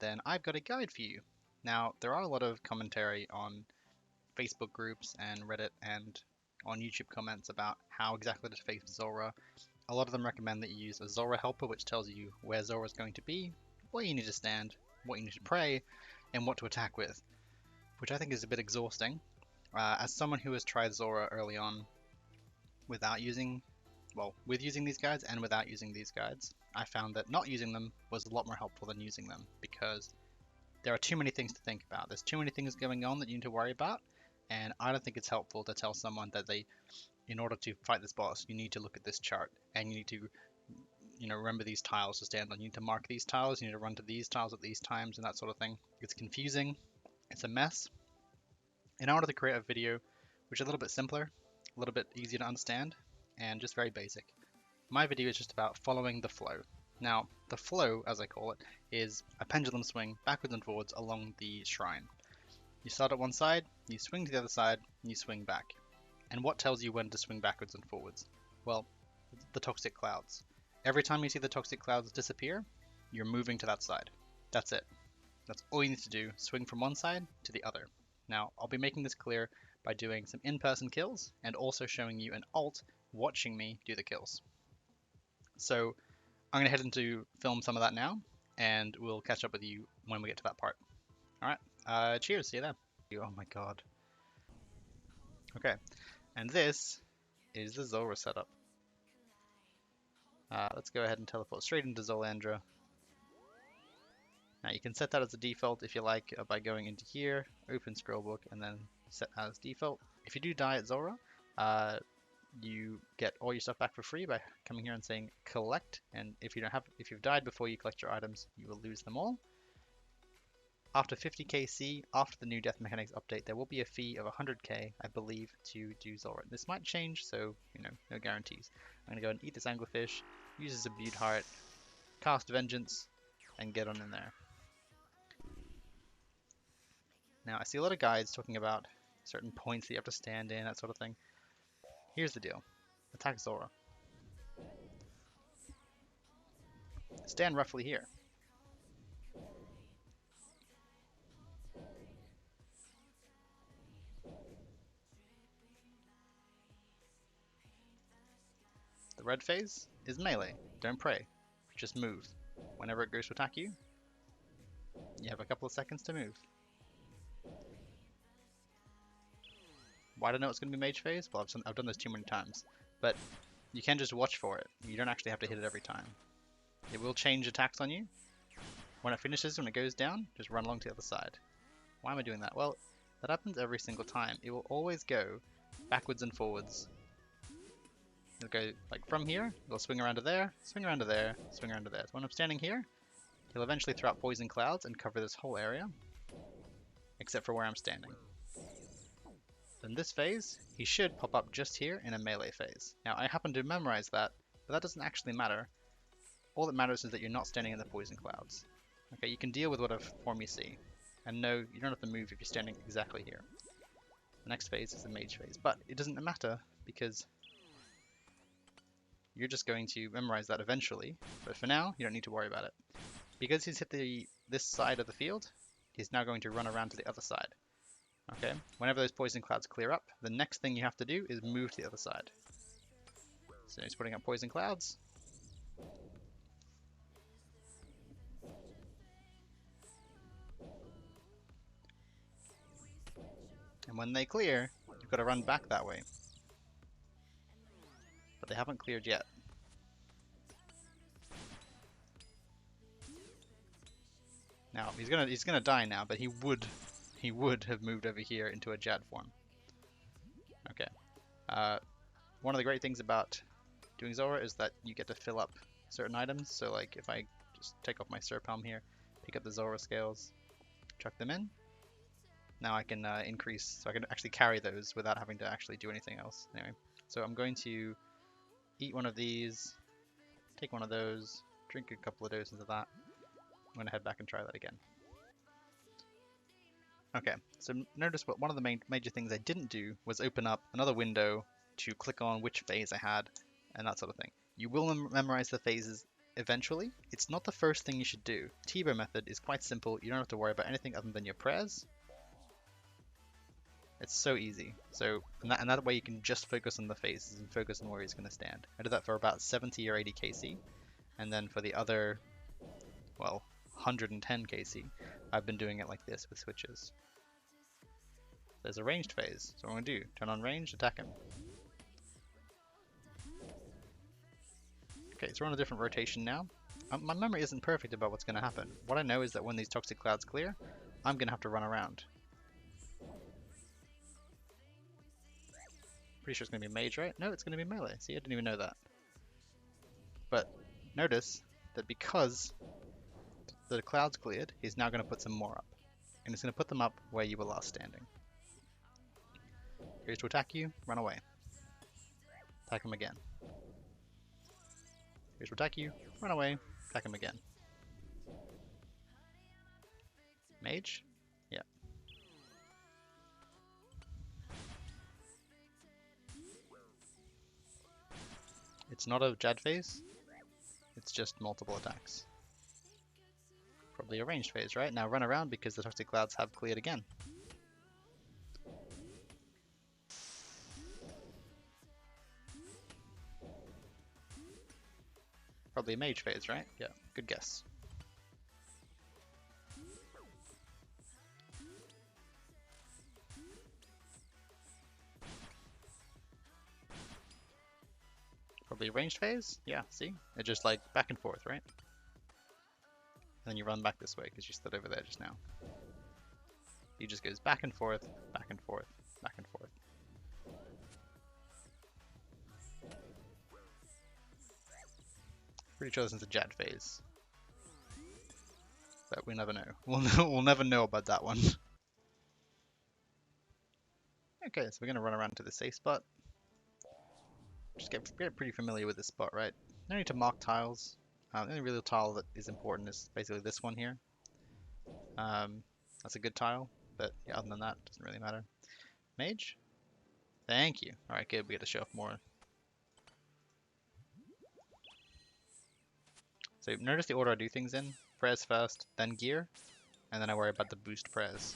then I've got a guide for you. Now, there are a lot of commentary on Facebook groups and Reddit and on YouTube comments about how exactly to face Zulrah. A lot of them recommend that you use a Zulrah helper, which tells you where Zulrah is going to be, where you need to stand, what you need to pray, and what to attack with, which I think is a bit exhausting. As someone who has tried Zulrah early on without using, well, with using these guides and without using these guides, I found that not using them was a lot more helpful than using them, because there are too many things to think about. There's too many things going on that you need to worry about, and I don't think it's helpful to tell someone that in order to fight this boss, you need to look at this chart, and you need to, remember these tiles to stand on. You need to mark these tiles, you need to run to these tiles at these times, and that sort of thing. It's confusing, it's a mess. In order to create a video which is a little bit simpler, a little bit easier to understand, and just very basic, my video is just about following the flow. Now, the flow, as I call it, is a pendulum swing backwards and forwards along the shrine. You start at one side, you swing to the other side, and you swing back. And what tells you when to swing backwards and forwards? Well, the toxic clouds. Every time you see the toxic clouds disappear, you're moving to that side. That's it. That's all you need to do, swing from one side to the other. Now, I'll be making this clear by doing some in-person kills and also showing you an alt watching me do the kills. So I'm going to head into film some of that now, and we'll catch up with you when we get to that part. Alright, cheers, see you then. Oh my god. Okay, and this is the Zulrah setup. Let's go ahead and teleport straight into Zolandra. Now you can set that as a default if you like by going into here, open scrollbook, and then set as default. If you do die at Zulrah, you get all your stuff back for free by coming here and saying collect, and if you've died before you collect your items, you will lose them all. After 50kc, after the new death mechanics update, there will be a fee of 100k, I believe, to do Zulrah. This might change, so no guarantees. I'm gonna go and eat this anglerfish, use a subdued heart, cast vengeance, and get on in there. Now I see a lot of guides talking about certain points that you have to stand in, that sort of thing. Here's the deal. Attack Zulrah. Stand roughly here. The red phase is melee. Don't pray. Just move. Whenever it goes to attack you, you have a couple of seconds to move. Why do I know it's going to be mage phase? Well, I've done this too many times. But you can just watch for it. You don't actually have to hit it every time. It will change attacks on you. When it finishes, when it goes down, just run along to the other side. Why am I doing that? Well, that happens every single time. It will always go backwards and forwards. It'll go like from here, it'll swing around to there, swing around to there, swing around to there. So when I'm standing here, he'll eventually throw out poison clouds and cover this whole area, except for where I'm standing. In this phase, he should pop up just here in a melee phase. Now, I happen to memorize that, but that doesn't actually matter. All that matters is that you're not standing in the poison clouds. Okay, you can deal with whatever form you see. And no, you don't have to move if you're standing exactly here. The next phase is the mage phase, but it doesn't matter because you're just going to memorize that eventually. But for now, you don't need to worry about it. Because he's hit this side of the field, he's now going to run around to the other side. Okay, whenever those poison clouds clear up, the next thing you have to do is move to the other side. So he's putting up poison clouds. And when they clear, you've got to run back that way. But they haven't cleared yet. Now, he's gonna die now, but he would have moved over here into a Jad form. Okay. One of the great things about doing Zulrah is that you get to fill up certain items. So like if I just take off my Serpalm here, pick up the Zulrah scales, chuck them in, now I can increase, so I can actually carry those without having to actually do anything else. Anyway, so I'm going to eat one of these, take one of those, drink a couple of doses of that. I'm going to head back and try that again. Okay, so notice what one of the major things I didn't do was open up another window to click on which phase I had and that sort of thing. You will memorize the phases eventually, it's not the first thing you should do. T-bow method is quite simple. You don't have to worry about anything other than your prayers. It's so easy. So, and that way you can just focus on the faces and focus on where he's going to stand. I did that for about 70 or 80 KC. And then for the other, well, 110 KC, I've been doing it like this with switches. There's a ranged phase. So what I'm going to do, turn on range, attack him. Okay, so we're on a different rotation now. My memory isn't perfect about what's going to happen. What I know is that when these toxic clouds clear, I'm going to have to run around. Pretty sure it's going to be mage, right? No, it's going to be melee. See, I didn't even know that. But notice that because the clouds cleared, he's now going to put some more up. And he's going to put them up where you were last standing. Here's to attack you, run away. Attack him again. Here's to attack you, run away, attack him again. Mage? Yeah. It's not a Jad phase, it's just multiple attacks. Probably a ranged phase, right? Now run around because the toxic clouds have cleared again. Probably a mage phase, right? Yeah, good guess. Probably a ranged phase? Yeah, see? It's just like back and forth, right? And then you run back this way because you stood over there just now. He just goes back and forth, back and forth, back and forth. Pretty sure this is a Jad phase. But we never know. We'll never know about that one. Okay, so we're going to run around to the safe spot. Just get pretty familiar with this spot, right? No need to mark tiles. The only real tile that is important is basically this one here. That's a good tile, but yeah, other than that, it doesn't really matter. Mage? Thank you. Alright, good. We get to show off more. So notice the order I do things in. Prayers first, then gear, and then I worry about the boost prayers.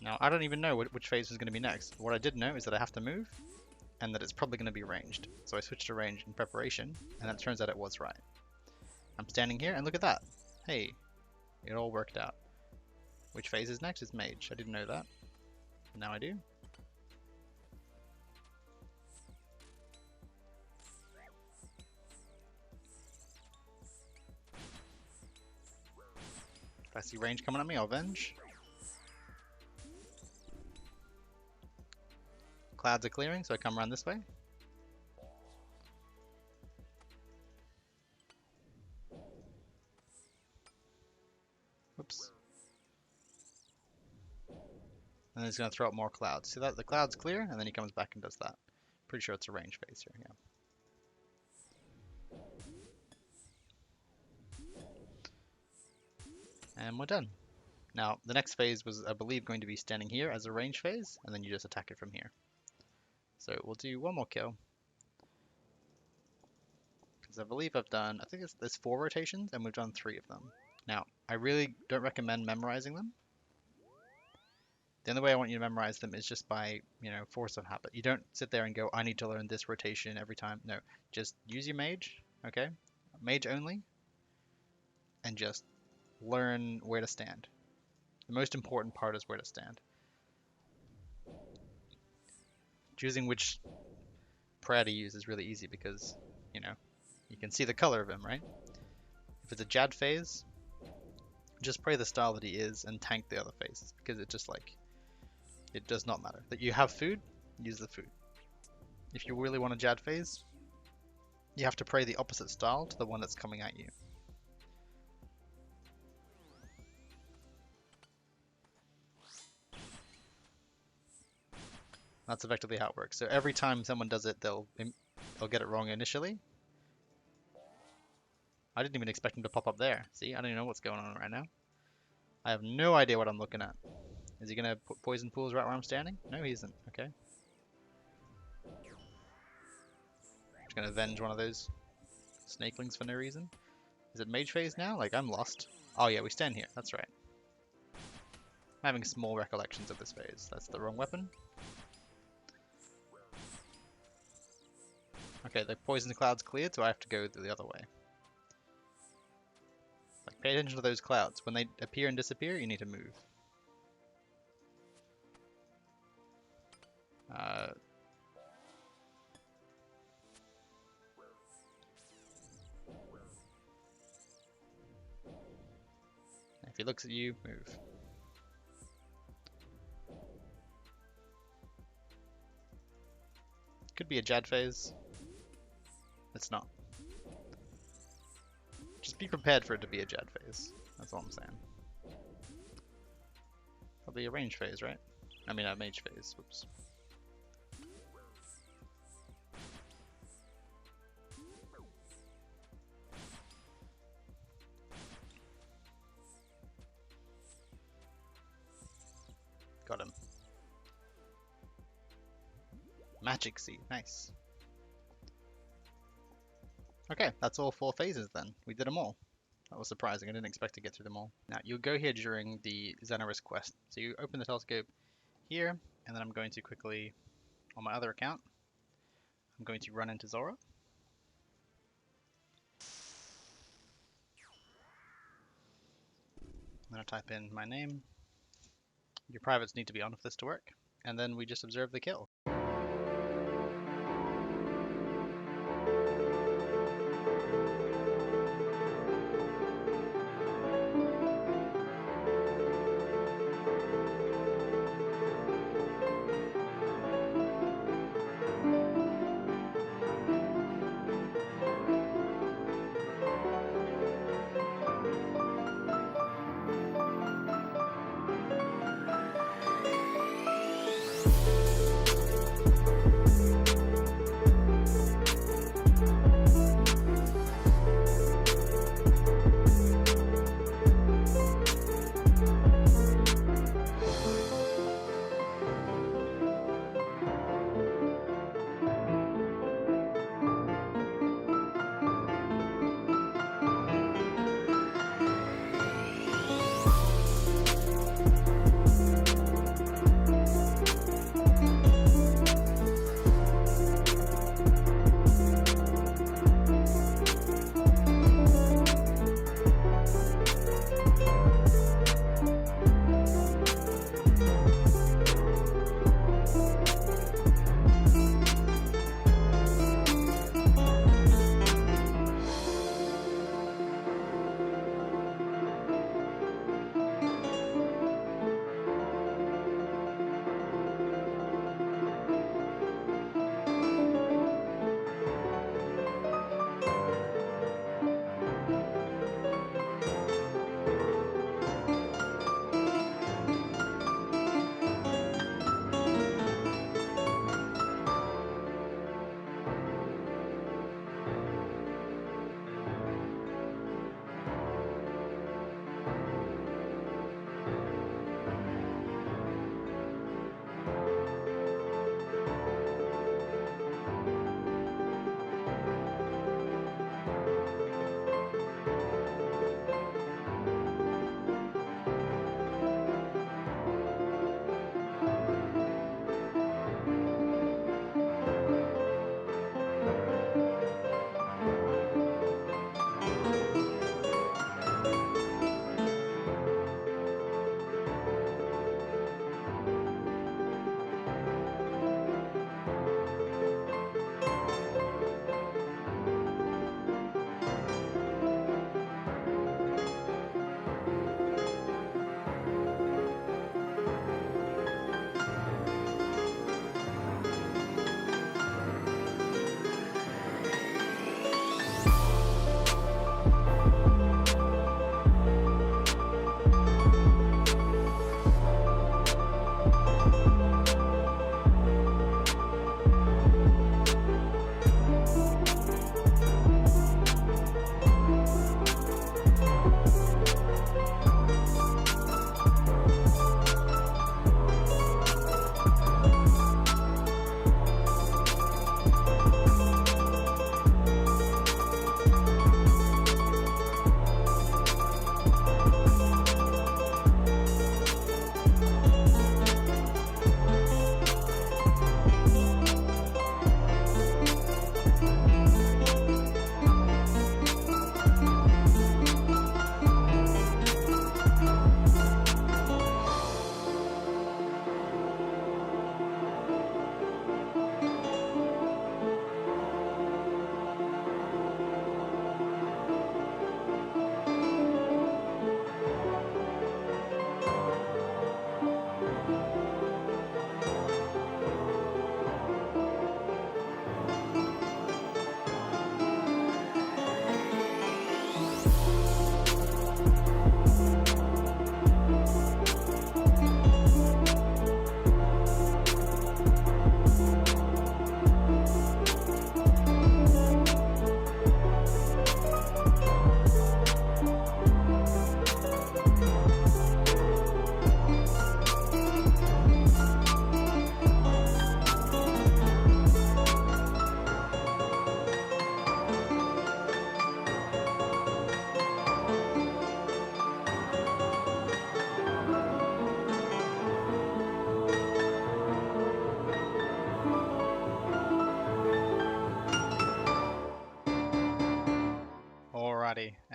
Now, I don't even know which phase is going to be next. What I did know is that I have to move, and that it's probably going to be ranged. So I switched to range in preparation, and it turns out it was right. I'm standing here, and look at that. Hey, it all worked out. Which phase is next? Is mage. I didn't know that. Now I do. If I see range coming at me, I'll venge. Clouds are clearing, so I come around this way. Whoops. And then he's going to throw up more clouds. See that? The cloud's clear, and then he comes back and does that. Pretty sure it's a range phase here, yeah. And we're done. Now, the next phase was, I believe, going to be standing here as a range phase, and then you just attack it from here. So we'll do one more kill. Because I believe I've done, I think there's 4 rotations, and we've done 3 of them. Now, I really don't recommend memorizing them. The only way I want you to memorize them is just by, force of habit. You don't sit there and go, I need to learn this rotation every time. No, just use your mage, okay? Mage only. And just learn where to stand. The most important part is where to stand. Choosing which prayer to use is really easy because, you can see the color of him, right? If it's a Jad phase, just pray the style that he is and tank the other phases because it just it does not matter. That you have food, use the food. If you really want a Jad phase, you have to pray the opposite style to the one that's coming at you. That's effectively how it works. So every time someone does it, they'll get it wrong initially. I didn't even expect him to pop up there. See, I don't even know what's going on right now. I have no idea what I'm looking at. Is he gonna put poison pools right where I'm standing? No, he isn't. Okay. Just gonna avenge one of those snakelings for no reason. Is it mage phase now? Like, I'm lost. Oh yeah, we stand here. That's right. I'm having small recollections of this phase. That's the wrong weapon. Okay, the poison cloud's cleared, so I have to go the other way. Like, pay attention to those clouds. When they appear and disappear, you need to move. If he looks at you, move. Could be a Jad phase. It's not. Just be prepared for it to be a Jad phase. That's all I'm saying. Probably a range phase, right? I mean, a mage phase. Whoops. Got him. Magic Seed, nice. Okay, that's all 4 phases then. We did them all. That was surprising, I didn't expect to get through them all. Now, you'll go here during the Xenorus quest. So you open the telescope here, and then I'm going to quickly, on my other account, I'm going to run into Zulrah. I'm going to type in my name. Your privates need to be on for this to work. And then we just observe the kill.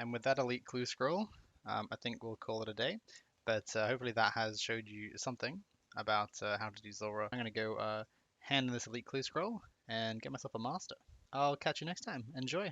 And with that elite clue scroll, I think we'll call it a day. But hopefully that has showed you something about how to do Zulrah. I'm going to go hand in this elite clue scroll and get myself a master. I'll catch you next time. Enjoy.